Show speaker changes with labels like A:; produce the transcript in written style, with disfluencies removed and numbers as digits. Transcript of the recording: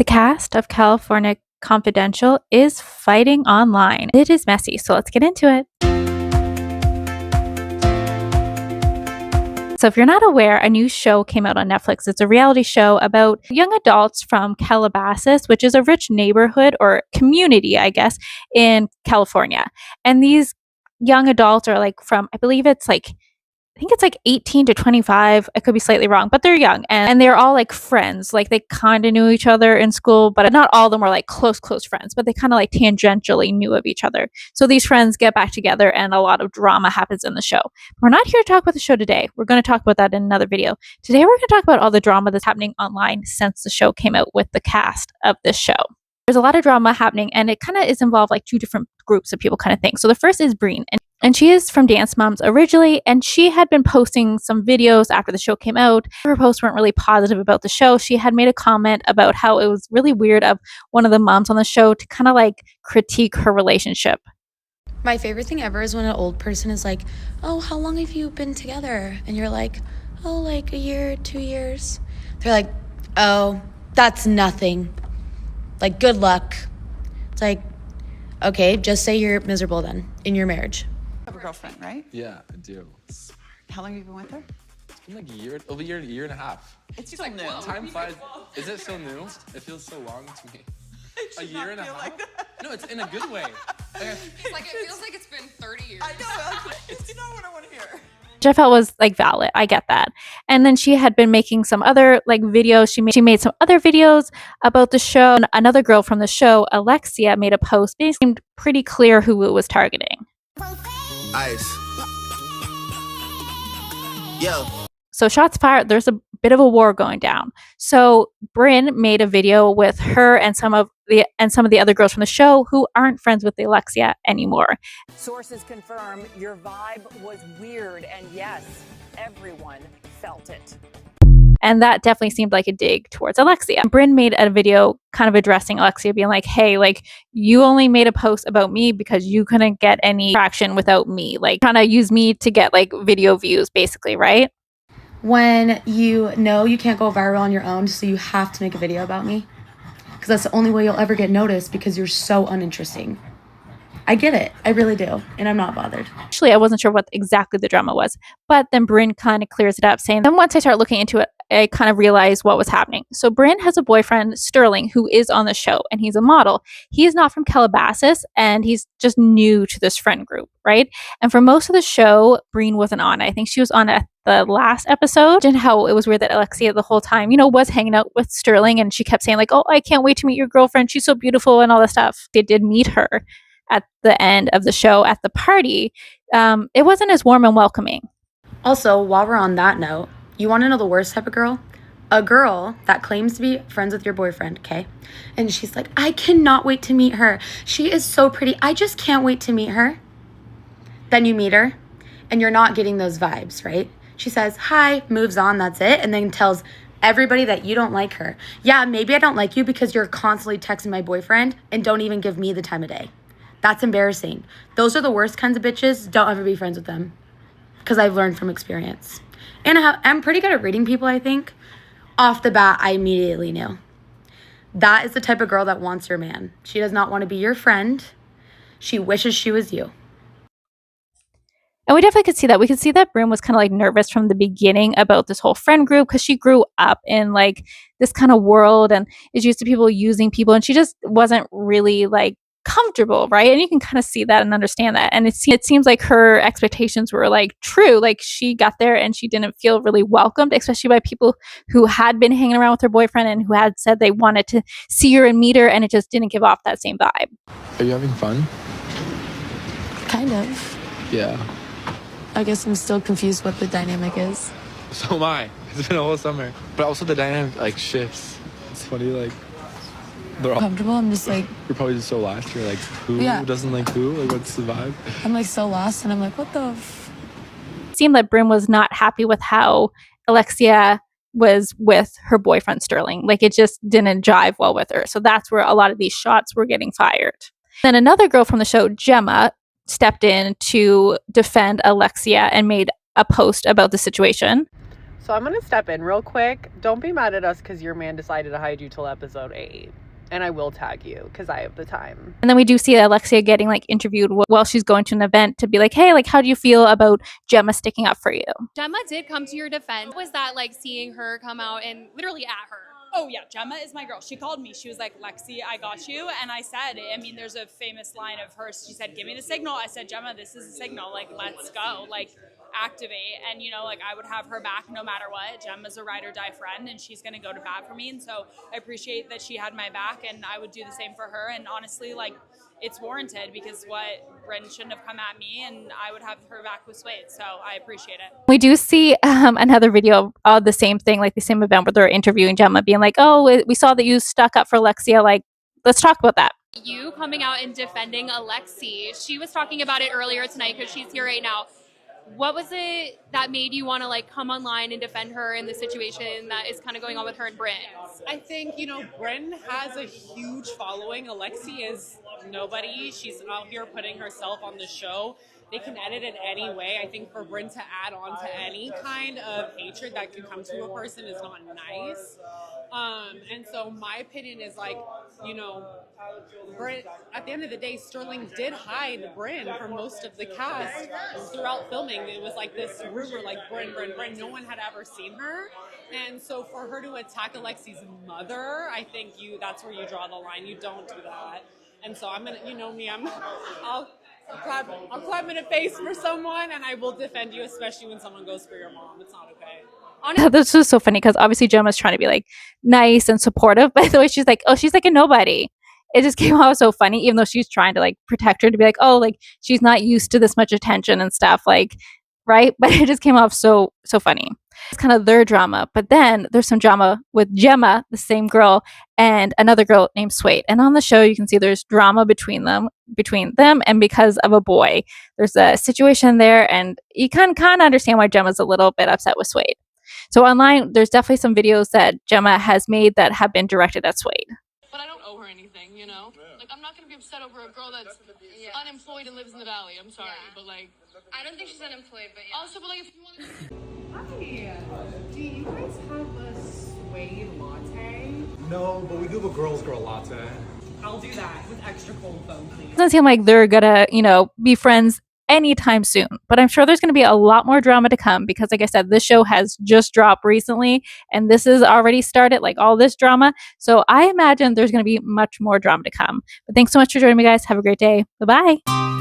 A: The cast of California Confidential is fighting online. It is messy, so let's get into it. So if you're not aware, a new show came out on Netflix. It's a reality show about young adults from Calabasas, which is a rich neighborhood or community, I guess, in California. And these young adults are like from, I think it's like 18 to 25. I could be slightly wrong, but they're young and they're all like friends. Like they kind of knew each other in school, but not all of them were like close friends, but they kind of like tangentially knew of each other. So these friends get back together and a lot of drama happens in the show. We're not here to talk about the show today. We're going to talk about that in another video. Today, we're going to talk about all the drama that's happening online since the show came out with the cast of this show. There's a lot of drama happening and it kind of is involved like two different groups of people kind of thing. So the first is Breen, and she is from Dance Moms originally, and she had been posting some videos after the show came out. Her posts weren't really positive about the show. She had made a comment about how it was really weird of one of the moms on the show to kind of like critique her relationship.
B: My favorite thing ever is when an old person is like, oh, how long have you been together? And you're like, oh, like a year, 2 years. They're like, oh, that's nothing. Like, good luck. It's like, okay, just say you're miserable then in your marriage.
C: You have a girlfriend, right?
D: Yeah, I do.
C: How long have you been with her?
D: It's been like a year and a half.
C: It's still new.
D: Time flies. Is it so new? It feels so long to me. A year and a half? Like no, it's in a good way.
E: Like it feels like it's been 30 years.
C: I know. It's not what I want to hear.
A: Which I felt was like valid. I get that. And then she had been making some other like videos. She made some other videos about the show. And another girl from the show, Alexia, made a post. It seemed pretty clear who it was targeting.
F: Ice. Yo.
A: So shots fired. There's a bit of a war going down. So Bryn made a video with her and some of the other girls from the show who aren't friends with Alexia anymore.
G: Sources confirm your vibe was weird, and yes, everyone felt it.
A: And that definitely seemed like a dig towards Alexia. Bryn made a video kind of addressing Alexia, being like, hey, like, you only made a post about me because you couldn't get any traction without me. Like, trying to use me to get, like, video views, basically, right?
B: When you know you can't go viral on your own, so you have to make a video about me. Because that's the only way you'll ever get noticed because you're so uninteresting. I get it. I really do. And I'm not bothered.
A: Actually, I wasn't sure what exactly the drama was. But then Bryn kind of clears it up, saying, then once I started looking into it, I kind of realized what was happening. So Bryn has a boyfriend, Sterling, who is on the show, and he's a model. He is not from Calabasas, and he's just new to this friend group, right? And for most of the show, Bryn wasn't on. I think she was on at the last episode, and how it was weird that Alexia the whole time, was hanging out with Sterling, and she kept saying like, oh, I can't wait to meet your girlfriend. She's so beautiful and all this stuff. They did meet her at the end of the show at the party. It wasn't as warm and welcoming.
B: Also, while we're on that note, you want to know the worst type of girl? A girl that claims to be friends with your boyfriend, okay? And she's like, I cannot wait to meet her. She is so pretty. I just can't wait to meet her. Then you meet her, and you're not getting those vibes, right? She says, hi, moves on, that's it, and then tells everybody that you don't like her. Yeah, maybe I don't like you because you're constantly texting my boyfriend and don't even give me the time of day. That's embarrassing. Those are the worst kinds of bitches. Don't ever be friends with them. Because I've learned from experience. And I'm pretty good at reading people, I think. Off the bat, I immediately knew. That is the type of girl that wants your man. She does not want to be your friend. She wishes she was you.
A: And we definitely could see that. We could see that Bryn was kind of like nervous from the beginning about this whole friend group because she grew up in like this kind of world and is used to people using people. And she just wasn't really like comfortable, right? And you can kind of see that and understand that. And it seems like her expectations were like true. Like she got there and she didn't feel really welcomed, especially by people who had been hanging around with her boyfriend and who had said they wanted to see her and meet her, and it just didn't give off that same vibe.
D: Are you having fun?
B: Kind of.
D: Yeah.
B: I guess I'm still confused what the dynamic is.
D: So am I. It's been a whole summer. But also the dynamic like shifts. It's funny, like they're all
B: Comfortable? I'm just like,
D: you're probably just so lost. You're like, who doesn't like who? Like what's the vibe?
B: I'm like so lost and I'm like, what the
A: It seemed like Bryn was not happy with how Alexia was with her boyfriend Sterling. Like it just didn't jive well with her. So that's where a lot of these shots were getting fired. Then another girl from the show, Gemma, stepped in to defend Alexia and made a post about the situation.
H: So I'm going to step in real quick. Don't be mad at us because your man decided to hide you till episode 8. And I will tag you because I have the time.
A: And then we do see Alexia getting like interviewed while she's going to an event to be like, hey, like, how do you feel about Gemma sticking up for you?
I: Gemma did come to your defense. What was that like, seeing her come out and literally at her?
J: Oh yeah, Gemma is my girl. She called me. She was like, Lexi, I got you. And I said, I mean, there's a famous line of hers. She said, give me the signal. I said, Gemma, this is a signal. Like, let's go. Like, activate. And, you know, like, I would have her back no matter what. Gemma's a ride or die friend, and she's going to go to bat for me. And so I appreciate that she had my back, and I would do the same for her. And honestly, like, it's warranted because Bryn shouldn't have come at me, and I would have her back with Suede. So I appreciate it.
A: We do see another video of the same thing, like the same event where they're interviewing Gemma, being like, oh, we saw that you stuck up for Alexia. Like, let's talk about that.
I: You coming out and defending Alexi. She was talking about it earlier tonight because she's here right now. What was it that made you want to like come online and defend her in the situation that is kind of going on with her and Bryn?
K: I think, you know, Bryn has a huge following. Alexi is nobody. She's out here putting herself on the show. They can edit it any way. I think for Bryn to add on to any kind of hatred that could come to a person is not nice. And so my opinion is like, you know, Bryn, at the end of the day, Sterling did hide Bryn from most of the cast throughout filming. It was like this rumor, like Bryn. No one had ever seen her. And so for her to attack Alexi's mother, I think that's where you draw the line. You don't do that. And so I'm gonna, you know me, I'll clap in the face for someone, and I will defend you, especially when someone goes for your mom. It's not okay.
A: This was so funny because obviously Gemma's trying to be like nice and supportive, but the way she's like, oh, she's like a nobody. It just came out so funny, even though she's trying to like protect her, to be like, oh, like she's not used to this much attention and stuff, like, right? But it just came off so funny. It's kind of their drama. But then there's some drama with Gemma, the same girl, and another girl named Suede. And on the show, you can see there's drama between them, and because of a boy. There's a situation there, and you can kind of understand why Gemma's a little bit upset with Suede. So online, there's definitely some videos that Gemma has made that have been directed at Suede.
E: But I don't owe her anything, you know? Like, I'm not gonna be upset over a girl that's unemployed and lives in the valley. I'm sorry, but like... I don't think she's unemployed, but yeah. Also, but like, if you want to...
L: Hi, do you guys have a Suede latte?
M: No, but we do have a girl's girl latte.
L: I'll do that with extra cold foam, please.
A: It doesn't seem like they're gonna, be friends anytime soon, but I'm sure there's going to be a lot more drama to come because, like I said, this show has just dropped recently and this has already started, like all this drama. So I imagine there's going to be much more drama to come. But thanks so much for joining me, guys. Have a great day. Bye-bye.